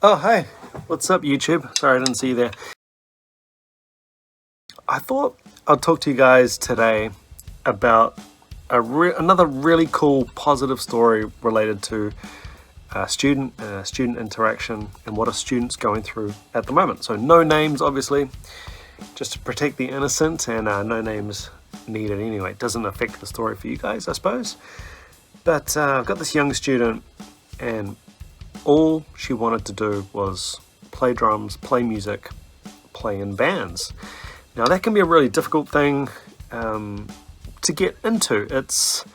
Oh, hey, what's up, YouTube? Sorry, I didn't see you there. I thought I'd talk to you guys today about another really cool, positive story related to student interaction and what a student's going through at the moment. So no names, obviously, just to protect the innocent, and no names needed anyway. It doesn't affect the story for you guys, I suppose. But I've got this young student, and all she wanted to do was play drums, play music, play in bands. Now that can be a really difficult thing to get into. There's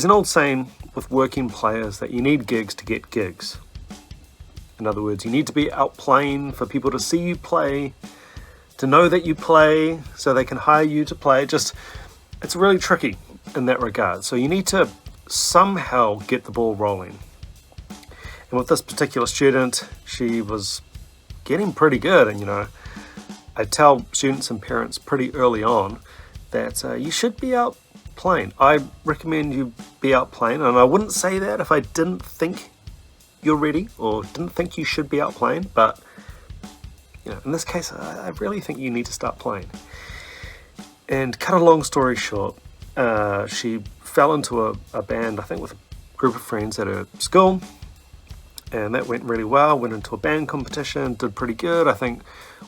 an old saying with working players that you need gigs to get gigs. In other words, you need to be out playing for people to see you play, to know that you play, so they can hire you to play. It's really tricky in that regard. So you need to somehow get the ball rolling. And with this particular student, she was getting pretty good. And I tell students and parents pretty early on that you should be out playing. I recommend you be out playing, and I wouldn't say that if I didn't think you're ready or didn't think you should be out playing. But in this case, I really think you need to start playing. And cut a long story short, she fell into a band, I think, with a group of friends at her school. And that went really well, went into a band competition, did pretty good. I think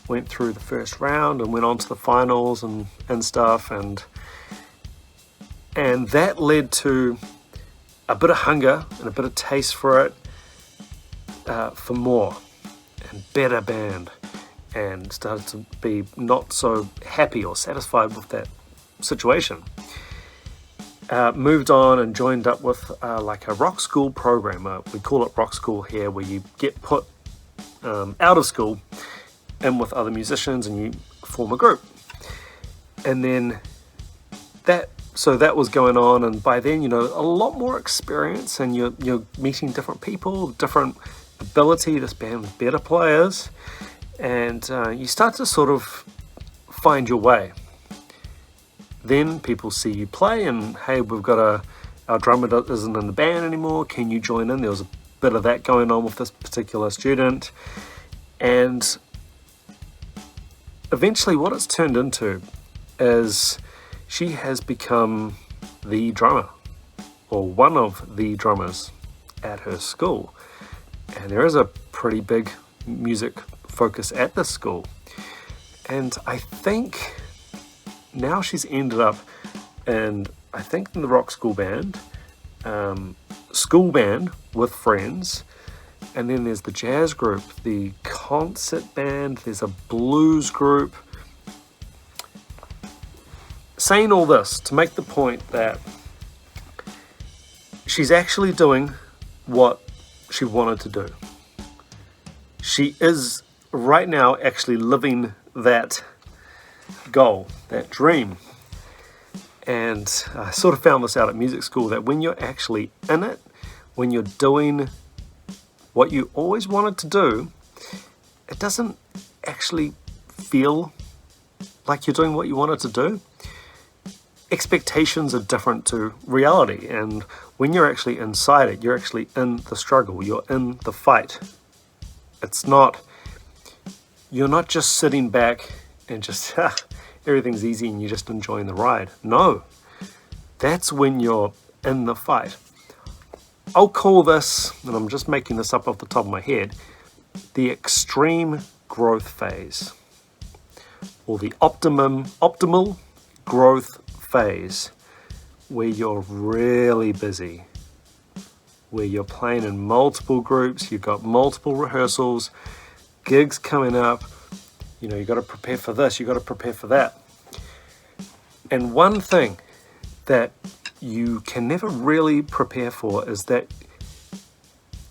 went through the first round and went on to the finals and stuff. And that led to a bit of hunger and a bit of taste for it, for more and better band. And started to be not so happy or satisfied with that situation. Moved on and joined up with like a rock school program. We call it rock school here, where you get put out of school and with other musicians and you form a group. And then that was going on, and by then a lot more experience, and you're meeting different people, different ability to band with better players, and you start to sort of find your way. Then people see you play, and hey, we've got our drummer isn't in the band anymore, can you join in? There was a bit of that going on with this particular student, and eventually what it's turned into is she has become the drummer, or one of the drummers at her school. And there is a pretty big music focus at this school, and I think now she's ended up in the rock school band with friends, and then there's the jazz group, the concert band, there's a blues group. Saying all this to make the point that she's actually doing what she wanted to do. She is right now actually living that goal, that dream. And I sort of found this out at music school, that when you're actually in it, when you're doing what you always wanted to do, it doesn't actually feel like you're doing what you wanted to do. Expectations are different to reality, and when you're actually inside it, you're actually in the struggle, you're in the fight. You're not just sitting back and just everything's easy and you're just enjoying the ride. No, that's when you're in the fight. I'll call this, and I'm just making this up off the top of my head, the extreme growth phase, or the optimal growth phase, where you're really busy, where you're playing in multiple groups, you've got multiple rehearsals, gigs coming up, you've got to prepare for this, you've got to prepare for that. And one thing that you can never really prepare for is that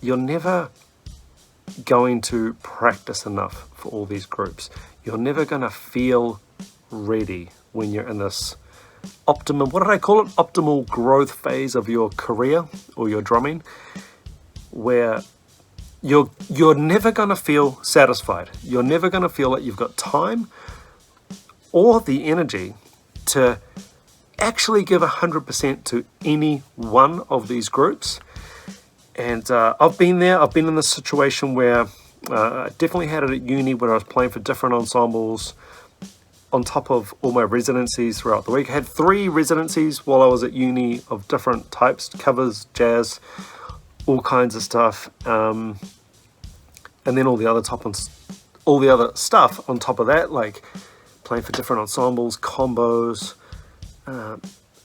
you're never going to practice enough for all these groups. You're never going to feel ready when you're in this optimal growth phase of your career or your drumming, where you're never going to feel satisfied. You're never going to feel like you've got time or the energy to actually give 100% to any one of these groups. And I've been there. I've been in this situation where I definitely had it at uni, where I was playing for different ensembles on top of all my residencies throughout the week. I had 3 residencies while I was at uni of different types: covers, jazz, all kinds of stuff, and then all the other stuff on top of that, like playing for different ensembles, combos,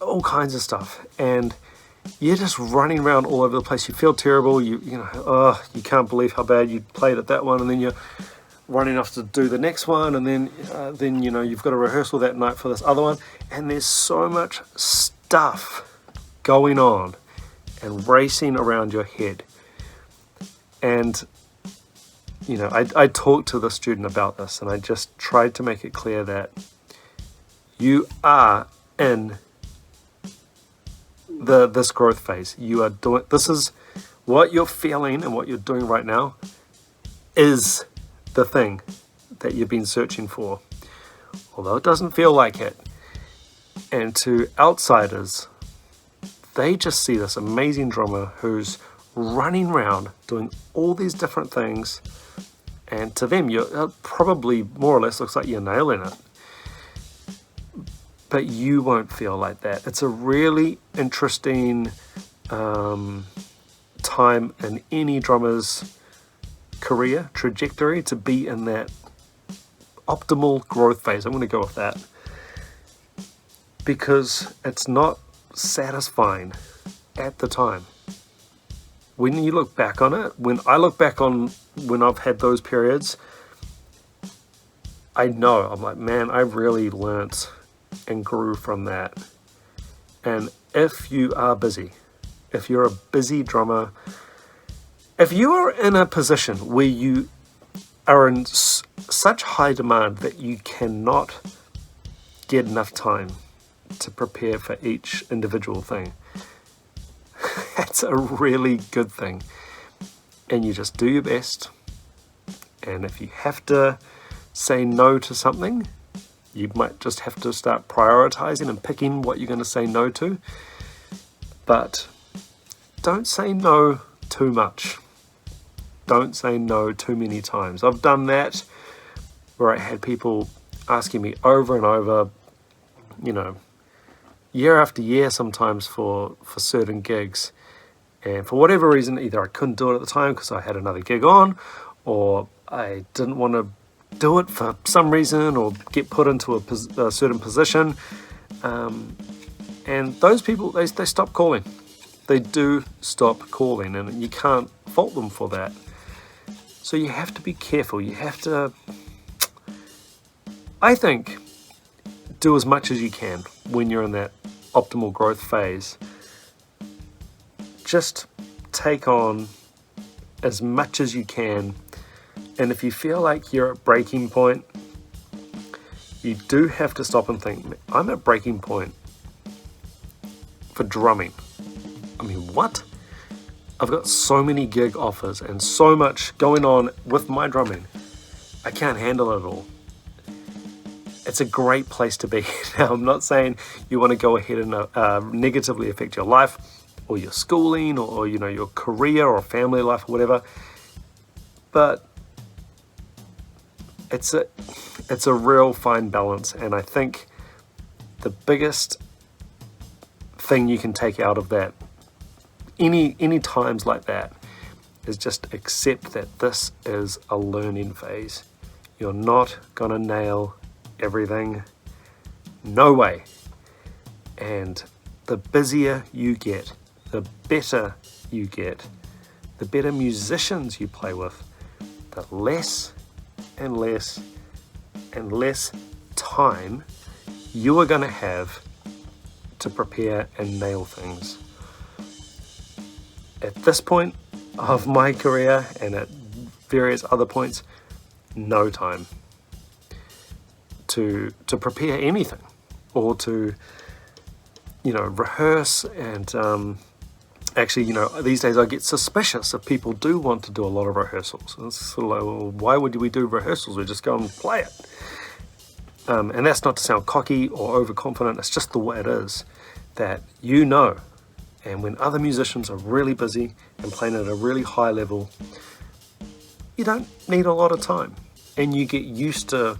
all kinds of stuff. And you're just running around all over the place. You feel terrible. You know, oh, you can't believe how bad you played at that one, and then you're running off to do the next one, and then you know, you've got a rehearsal that night for this other one, and there's so much stuff going on and racing around your head. And you know, I talked to the student about this, and I just tried to make it clear that you are in this growth phase. You are doing, this is what you're feeling, and what you're doing right now is the thing that you've been searching for, although it doesn't feel like it. And to outsiders, they just see this amazing drummer who's running around doing all these different things, and to them, you're probably more or less looks like you're nailing it. But you won't feel like that. It's a really interesting time in any drummer's career trajectory to be in that optimal growth phase. I'm going to go with that, because it's not satisfying at the time. When you look back on it, when I look back on when I've had those periods, I know, I'm like, man, I really learnt and grew from that. And if you are busy, if you're a busy drummer, if you are in a position where you are in such high demand that you cannot get enough time to prepare for each individual thing, that's a really good thing. And you just do your best. And if you have to say no to something, you might just have to start prioritizing and picking what you're going to say no to. But don't say no too much. Don't say no too many times. I've done that where I had people asking me over and over, you know, year after year sometimes for certain gigs. And for whatever reason, either I couldn't do it at the time because I had another gig on, or I didn't want to do it for some reason, or get put into a certain position. And those people, they stop calling. They do stop calling, and you can't fault them for that. So you have to be careful. You have to, I think, do as much as you can when you're in that optimal growth phase. Just take on as much as you can. And if you feel like you're at breaking point, you do have to stop and think, I'm at breaking point for drumming. I mean, what? I've got so many gig offers and so much going on with my drumming. I can't handle it all. It's a great place to be. Now, I'm not saying you want to go ahead and negatively affect your life or your schooling or you know, your career or family life or whatever, but it's a real fine balance. And I think the biggest thing you can take out of that, any times like that, is just accept that this is a learning phase. You're not gonna nail everything, no way. And the busier you get, the better you get, the better musicians you play with, the less and less and less time you are going to have to prepare and nail things. At this point of my career and at various other points, no time to prepare anything or to, you know, rehearse. And actually, you know, these days I get suspicious if people do want to do a lot of rehearsals. It's sort of like, well, why would we do rehearsals? We just go and play it. And that's not to sound cocky or overconfident. It's just the way it is, that you know And when other musicians are really busy and playing at a really high level, you don't need a lot of time, and you get used to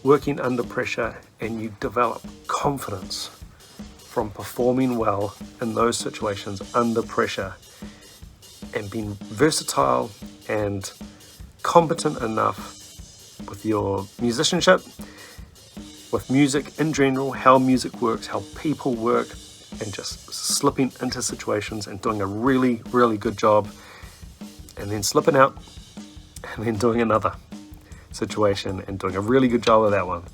working under pressure, and you develop confidence from performing well in those situations under pressure, and being versatile and competent enough with your musicianship, with music in general, how music works, how people work, and just slipping into situations and doing a really, really good job, and then slipping out, and then doing another situation and doing a really good job of that one.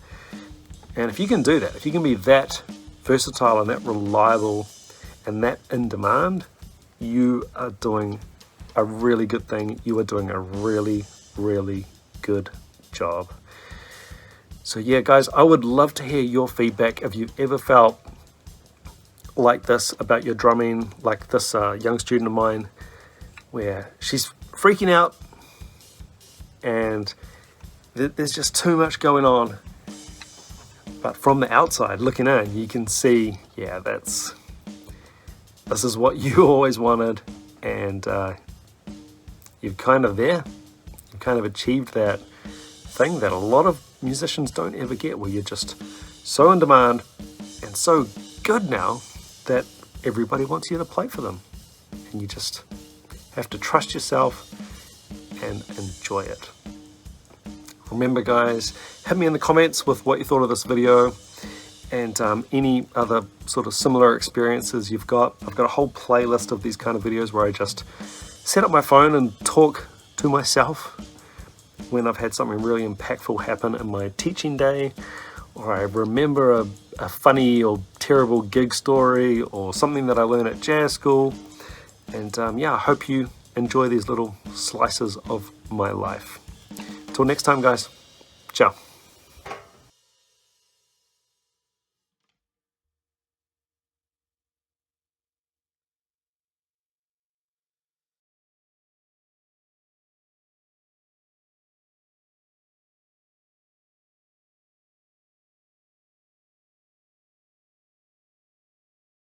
And if you can do that, if you can be that versatile and that reliable and that in demand, you are doing a really good thing. You are doing a really, really good job. So yeah, guys, I would love to hear your feedback. If you've ever felt like this about your drumming, like this young student of mine, where she's freaking out and there's just too much going on, but from the outside looking in, you can see, yeah, this is what you always wanted, and you're kind of there. You've kind of achieved that thing that a lot of musicians don't ever get, where you're just so in demand and so good now that everybody wants you to play for them, and you just have to trust yourself and enjoy it. Remember, guys, hit me in the comments with what you thought of this video, and any other sort of similar experiences you've got. I've got a whole playlist of these kind of videos where I just set up my phone and talk to myself when I've had something really impactful happen in my teaching day, or I remember a funny or terrible gig story, or something that I learned at jazz school. And yeah, I hope you enjoy these little slices of my life. Till next time, guys. Ciao.